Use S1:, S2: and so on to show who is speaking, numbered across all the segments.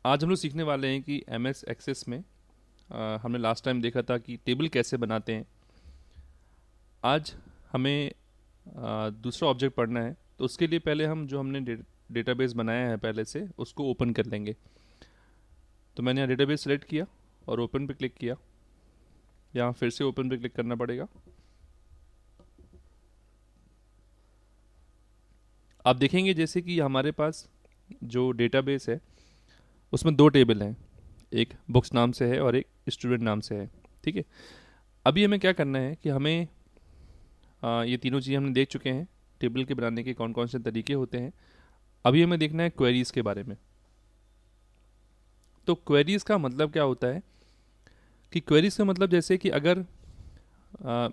S1: आज हम लोग सीखने वाले हैं कि एम एस एक्सेस में हमने लास्ट टाइम देखा था कि टेबल कैसे बनाते हैं। आज हमें दूसरा ऑब्जेक्ट पढ़ना है, तो उसके लिए पहले हम जो हमने डेटाबेस बनाया है पहले से उसको ओपन कर लेंगे। तो मैंने यहाँ डेटाबेस सेलेक्ट किया और ओपन पे क्लिक किया। यहाँ फिर से ओपन पे क्लिक करना पड़ेगा। आप देखेंगे जैसे कि हमारे पास जो डेटाबेस है उसमें दो टेबल हैं, एक बुक्स नाम से है और एक स्टूडेंट नाम से है। ठीक है, अभी हमें क्या करना है कि हमें ये तीनों चीज़ें हमने देख चुके हैं, टेबल के बनाने के कौन कौन से तरीके होते हैं। अभी हमें देखना है क्वेरीज़ के बारे में। तो क्वेरीज़ का मतलब क्या होता है कि क्वेरीज़ का मतलब जैसे कि अगर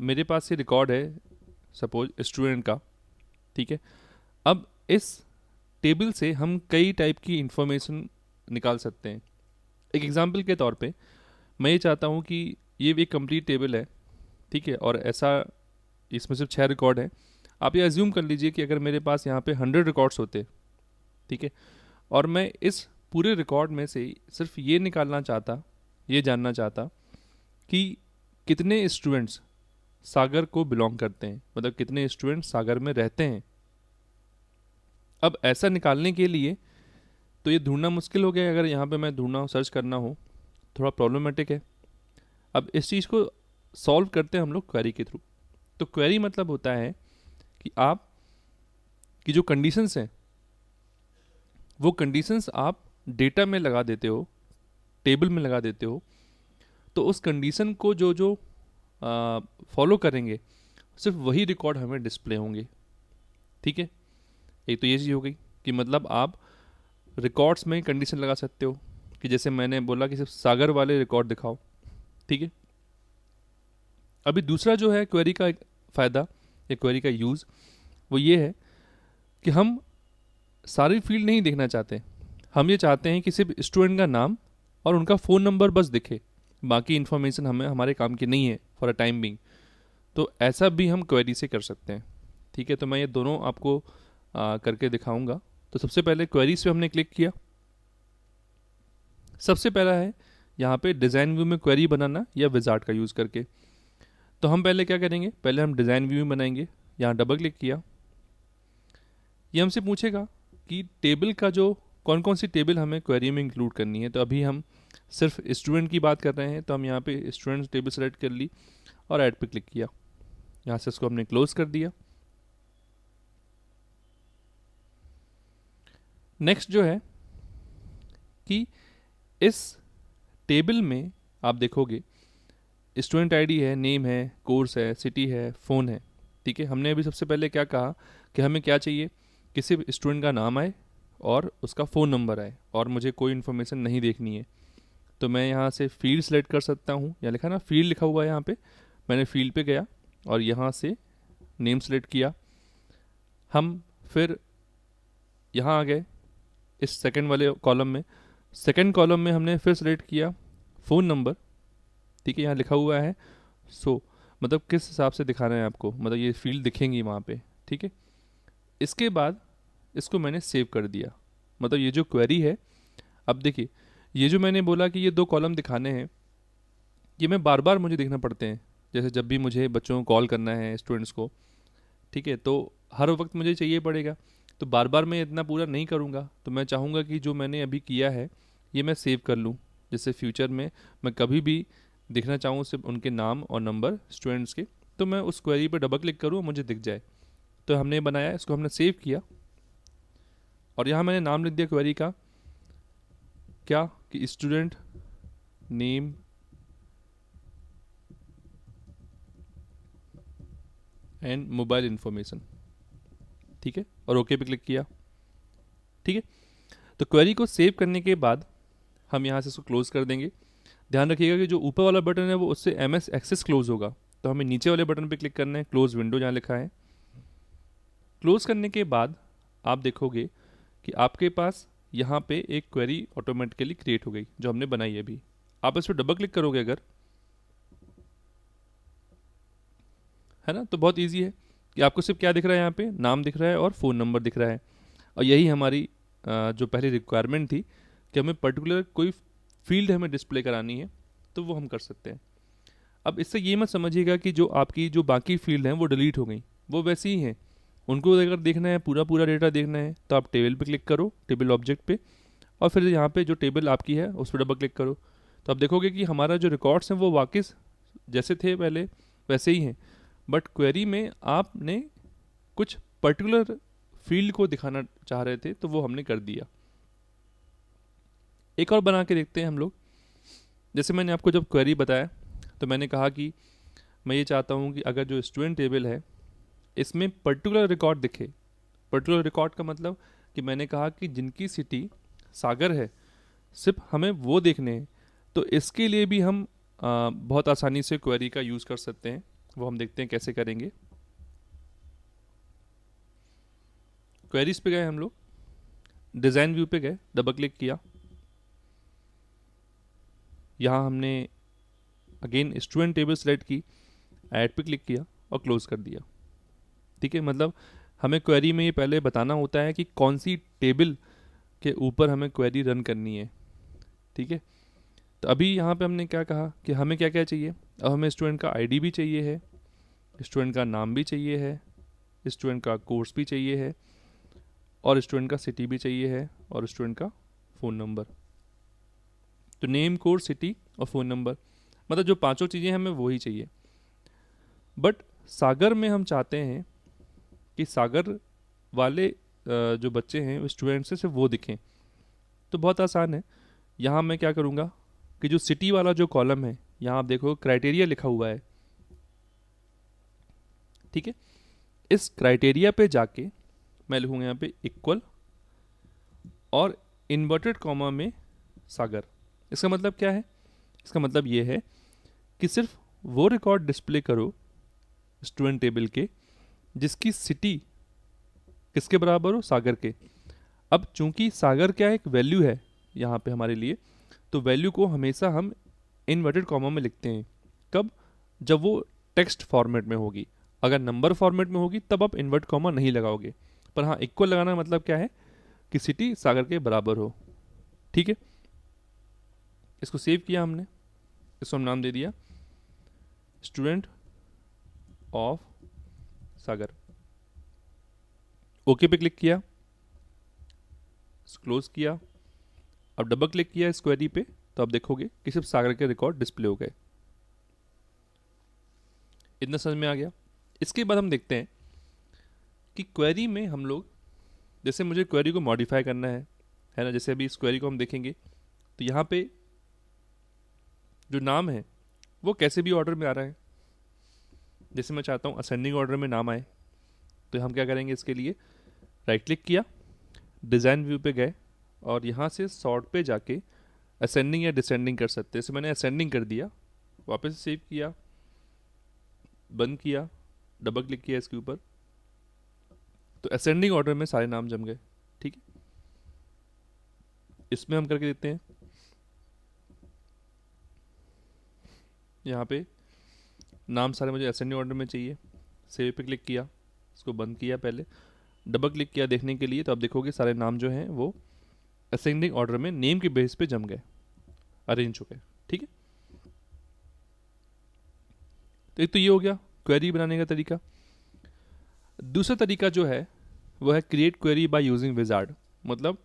S1: मेरे पास ये रिकॉर्ड है सपोज स्टूडेंट का, ठीक है। अब इस टेबल से हम कई टाइप की इंफॉर्मेशन निकाल सकते हैं। एक एग्जांपल के तौर पे मैं ये चाहता हूँ कि ये एक कंप्लीट टेबल है, ठीक है, और ऐसा इसमें सिर्फ 6 रिकॉर्ड हैं। आप ये अज्यूम कर लीजिए कि अगर मेरे पास यहाँ पे 100 रिकॉर्ड्स होते, ठीक है, और मैं इस पूरे रिकॉर्ड में से सिर्फ ये निकालना चाहता, ये जानना चाहता कि कितने स्टूडेंट्स सागर को बिलोंग करते हैं, मतलब कितने स्टूडेंट्स सागर में रहते हैं। अब ऐसा निकालने के लिए तो ये ढूंढना मुश्किल हो गया। अगर यहाँ पे मैं ढूंढना हो, सर्च करना हो, थोड़ा प्रॉब्लमेटिक है। अब इस चीज़ को सॉल्व करते हैं हम लोग क्वेरी के थ्रू। तो क्वेरी मतलब होता है कि आप की जो कंडीशंस हैं वो कंडीशंस आप डेटा में लगा देते हो, टेबल में लगा देते हो। तो उस कंडीशन को जो जो फॉलो करेंगे सिर्फ वही रिकॉर्ड हमें डिस्प्ले होंगे। ठीक है, एक तो ये चीज़ हो गई कि मतलब आप रिकॉर्ड्स में कंडीशन लगा सकते हो कि जैसे मैंने बोला कि सिर्फ सागर वाले रिकॉर्ड दिखाओ। ठीक है, अभी दूसरा जो है क्वेरी का एक फ़ायदा या क्वेरी का यूज़ वो ये है कि हम सारी फील्ड नहीं देखना चाहते। हम ये चाहते हैं कि सिर्फ स्टूडेंट का नाम और उनका फ़ोन नंबर बस दिखे, बाकी इन्फॉर्मेशन हमें हमारे काम की नहीं है फॉर अ टाइम बिंग। तो ऐसा भी हम क्वेरी से कर सकते हैं। ठीक है, तो मैं ये दोनों आपको करके दिखाऊंगा। तो सबसे पहले क्वेरीज पे हमने क्लिक किया। सबसे पहला है यहाँ पे डिज़ाइन व्यू में क्वेरी बनाना या विजार्ड का यूज़ करके। तो हम पहले क्या करेंगे, पहले हम डिज़ाइन व्यू में बनाएंगे। यहाँ डबल क्लिक किया, ये हमसे पूछेगा कि टेबल का जो कौन कौन सी टेबल हमें क्वेरी में इंक्लूड करनी है। तो अभी हम सिर्फ स्टूडेंट की बात कर रहे हैं, तो हम यहाँ पे स्टूडेंट टेबल सेलेक्ट कर ली और ऐड पे क्लिक किया। यहाँ से इसको हमने क्लोज कर दिया। नेक्स्ट जो है कि इस टेबल में आप देखोगे स्टूडेंट आईडी है, नेम है, कोर्स है, सिटी है, फ़ोन है। ठीक है, हमने अभी सबसे पहले क्या कहा कि हमें क्या चाहिए कि सिर्फ स्टूडेंट का नाम आए और उसका फ़ोन नंबर आए और मुझे कोई इन्फॉर्मेशन नहीं देखनी है। तो मैं यहाँ से फील्ड सेलेक्ट कर सकता हूँ। यहाँ लिखा ना फील्ड लिखा हुआ है, यहाँ पे मैंने फील्ड पे गया और यहाँ से नेम सेलेक्ट किया। हम फिर यहाँ आ गए इस सेकंड वाले कॉलम में। सेकंड कॉलम में हमने फिर सेलेक्ट किया फ़ोन नंबर। ठीक है, यहाँ लिखा हुआ है मतलब किस हिसाब से दिखाना है आपको, मतलब ये फील्ड दिखेंगी वहाँ पे। ठीक है, इसके बाद इसको मैंने सेव कर दिया। मतलब ये जो क्वेरी है, अब देखिए ये जो मैंने बोला कि ये दो कॉलम दिखाने हैं, ये मैं बार बार मुझे देखना पड़ते हैं। जैसे जब भी मुझे बच्चों को कॉल करना है, स्टूडेंट्स को, ठीक है, तो हर वक्त मुझे चाहिए पड़ेगा। तो बार बार मैं इतना पूरा नहीं करूँगा। तो मैं चाहूँगा कि जो मैंने अभी किया है ये मैं सेव कर लूँ, जिससे फ्यूचर में मैं कभी भी देखना चाहूँ सिर्फ उनके नाम और नंबर स्टूडेंट्स के, तो मैं उस क्वेरी पर डबल क्लिक करूँ और मुझे दिख जाए। तो हमने बनाया, इसको हमने सेव किया और यहाँ मैंने नाम लिख दिया क्वेरी का क्या कि student name and mobile information. ठीक है, और ओके पे क्लिक किया। ठीक है, तो क्वेरी को सेव करने के बाद हम यहाँ से इसको क्लोज कर देंगे। ध्यान रखिएगा कि जो ऊपर वाला बटन है वो उससे एम एस एक्सेस क्लोज होगा, तो हमें नीचे वाले बटन पे क्लिक करना है, क्लोज विंडो जहाँ लिखा है। क्लोज करने के बाद आप देखोगे कि आपके पास यहाँ पे एक क्वेरी ऑटोमेटिकली क्रिएट हो गई जो हमने बनाई है अभी। आप इस पर डबल क्लिक करोगे अगर, है ना, तो बहुत ईजी है कि आपको सिर्फ क्या दिख रहा है, यहाँ पे नाम दिख रहा है और फ़ोन नंबर दिख रहा है। और यही हमारी जो पहली रिक्वायरमेंट थी कि हमें पर्टिकुलर कोई फील्ड हमें डिस्प्ले करानी है तो वो हम कर सकते हैं। अब इससे ये मत समझिएगा कि जो आपकी जो बाकी फील्ड हैं वो डिलीट हो गई, वो वैसी ही हैं। उनको अगर देखना है, पूरा पूरा डेटा देखना है, तो आप टेबल पे क्लिक करो, टेबल ऑब्जेक्ट पे, और फिर यहाँ पे जो टेबल आपकी है उस पर डबल क्लिक करो, तो आप देखोगे कि हमारा जो रिकॉर्ड्स हैं वो वाकिस जैसे थे पहले वैसे ही हैं। बट क्वेरी में आपने कुछ पर्टिकुलर फील्ड को दिखाना चाह रहे थे तो वो हमने कर दिया। एक और बना के देखते हैं हम लोग। जैसे मैंने आपको जब क्वेरी बताया तो मैंने कहा कि मैं ये चाहता हूँ कि अगर जो स्टूडेंट टेबल है इसमें पर्टिकुलर रिकॉर्ड दिखे। पर्टिकुलर रिकॉर्ड का मतलब कि मैंने कहा कि जिनकी सिटी सागर है सिर्फ हमें वो देखने हैं। तो इसके लिए भी हम बहुत आसानी से क्वेरी का यूज़ कर सकते हैं, वो हम देखते हैं कैसे करेंगे। क्वेरीज पे गए हम लोग, डिज़ाइन व्यू पे गए, डबल क्लिक किया, यहाँ हमने अगेन स्टूडेंट टेबल सेलेक्ट की, ऐड पे क्लिक किया और क्लोज कर दिया। ठीक है, मतलब हमें क्वेरी में ये पहले बताना होता है कि कौन सी टेबल के ऊपर हमें क्वेरी रन करनी है। ठीक है, तो अभी यहाँ पे हमने क्या कहा कि हमें क्या क्या चाहिए। अब हमें स्टूडेंट का आईडी भी चाहिए है, स्टूडेंट का नाम भी चाहिए है, स्टूडेंट का कोर्स भी चाहिए है, और स्टूडेंट का सिटी भी चाहिए है, और स्टूडेंट का फ़ोन नंबर। तो नेम, कोर्स, सिटी और फ़ोन नंबर, मतलब जो पांचों चीज़ें हमें वही चाहिए। बट सागर में हम चाहते हैं कि सागर वाले जो बच्चे हैं स्टूडेंट्स से सिर्फ वो दिखें। तो बहुत आसान है, यहाँ मैं क्या करूँगा कि जो सिटी वाला जो कॉलम है यहाँ आप देखो क्राइटेरिया लिखा हुआ है। ठीक है, इस क्राइटेरिया पे जाके मैं लिखूँगा यहाँ पे इक्वल और इन्वर्टेड कॉमा में सागर। इसका मतलब क्या है? इसका मतलब ये है कि सिर्फ वो रिकॉर्ड डिस्प्ले करो स्टूडेंट टेबल के जिसकी सिटी किसके बराबर हो, सागर के। अब चूंकि सागर क्या एक वैल्यू है यहाँ पे हमारे लिए, तो वैल्यू को हमेशा हम इनवर्टेड कॉमा में लिखते हैं। कब? जब वो टेक्स्ट फॉर्मेट में होगी। अगर नंबर फॉर्मेट में होगी तब आप इन्वर्ट कॉमा नहीं लगाओगे, पर हाँ इक्वल लगाना मतलब क्या है कि सिटी सागर के बराबर हो। ठीक है, इसको सेव किया हमने, इसको हम नाम दे दिया स्टूडेंट ऑफ सागर। ओके पे क्लिक किया, क्लोज किया। अब डबल क्लिक किया इस क्वेरी पे तो आप देखोगे कि सिर्फ सागर के रिकॉर्ड डिस्प्ले हो गए। इतना समझ में आ गया। इसके बाद हम देखते हैं कि क्वेरी में हम लोग, जैसे मुझे क्वेरी को मॉडिफाई करना है ना, जैसे अभी इस क्वेरी को हम देखेंगे तो यहाँ पे जो नाम है वो कैसे भी ऑर्डर में आ रहा है। जैसे मैं चाहता हूँ असेंडिंग ऑर्डर में नाम आए, तो हम क्या करेंगे, इसके लिए राइट क्लिक किया, डिज़ाइन व्यू पे गए और यहाँ से सॉर्ट पे जाके असेंडिंग या डिसेंडिंग कर सकते हैं। जैसे मैंने असेंडिंग कर दिया, वापस सेव किया, बंद किया, डबल क्लिक किया इसके ऊपर, तो असेंडिंग ऑर्डर में सारे नाम जम गए। ठीक है, इसमें हम करके देते हैं यहाँ पे नाम सारे मुझे असेंडिंग ऑर्डर में चाहिए। सेव पे क्लिक किया, इसको बंद किया, पहले डबल क्लिक किया देखने के लिए, तो आप देखोगे सारे नाम जो हैं वो असेंडिंग ऑर्डर में नेम के बेस पे जम गए, अरेंज हो गए। ठीक है, तो एक तो ये हो गया क्वेरी बनाने का तरीका। दूसरा तरीका जो है वो है create query by using wizard. मतलब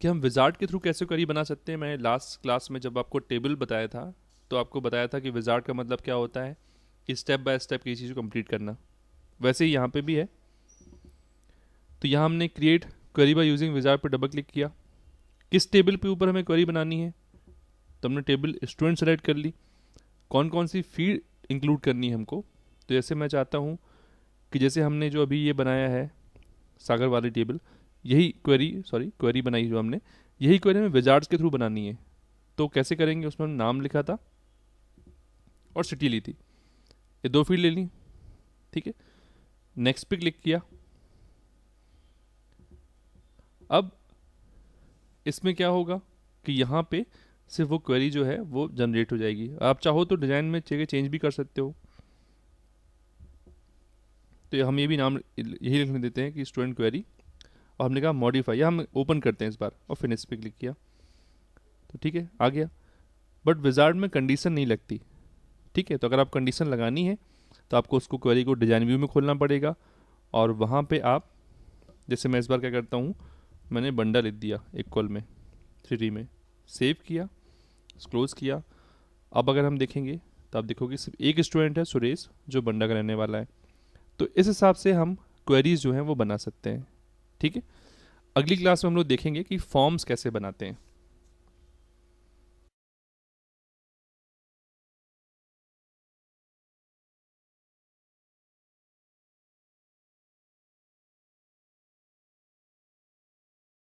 S1: कि हम विजार्ड के थ्रू कैसे क्वेरी बना सकते हैं। मैंने लास्ट क्लास में जब आपको टेबल बताया था तो आपको बताया था कि विजार्ड का मतलब क्या होता है कि स्टेप बाय स्टेप किसी चीज़ को कंप्लीट करना। वैसे ही यहाँ पे भी है। तो यहाँ हमने create query by using wizard पर डबल क्लिक किया। किस टेबल पे ऊपर हमें क्वेरी बनानी है, तो हमने टेबल स्टूडेंट सेलेक्ट कर ली। कौन कौन सी फील्ड इंक्लूड करनी है हमको, तो जैसे मैं चाहता हूँ कि जैसे हमने जो अभी ये बनाया है सागर वाली टेबल, यही क्वेरी बनाई जो हमने, यही क्वेरी हमें विजार्ड्स के थ्रू बनानी है। तो कैसे करेंगे, उसमें हम नाम लिखा था और सिटी ली थी, ये दो फील्ड ले ली। ठीक है, नेक्स्ट पे क्लिक किया। अब इसमें क्या होगा कि यहाँ पे सिर्फ वो क्वेरी जो है वो जनरेट हो जाएगी। आप चाहो तो डिज़ाइन में जगह चेंज भी कर सकते हो। तो हम ये भी नाम यही लिखने देते हैं कि स्टूडेंट क्वेरी, और हमने कहा मॉडिफाई, या हम ओपन करते हैं इस बार और फिनिश पे क्लिक किया। तो ठीक है, आ गया। बट विजार्ड में कंडीशन नहीं लगती, ठीक है। तो अगर आप कंडीशन लगानी है तो आपको उसको क्वेरी को डिज़ाइन व्यू में खोलना पड़ेगा, और वहाँ पे आप, जैसे मैं इस बार क्या करता हूँ, मैंने बंडा लिख दिया एक कॉल में 3D में, सेव किया, क्लोज किया। अब अगर हम देखेंगे तो आप देखोगे सिर्फ एक स्टूडेंट है सुरेश जो बंडा का रहने वाला है। तो इस हिसाब से हम क्वेरीज जो हैं वो बना सकते हैं, ठीक है। अगली क्लास में हम लोग देखेंगे कि फॉर्म्स कैसे बनाते हैं।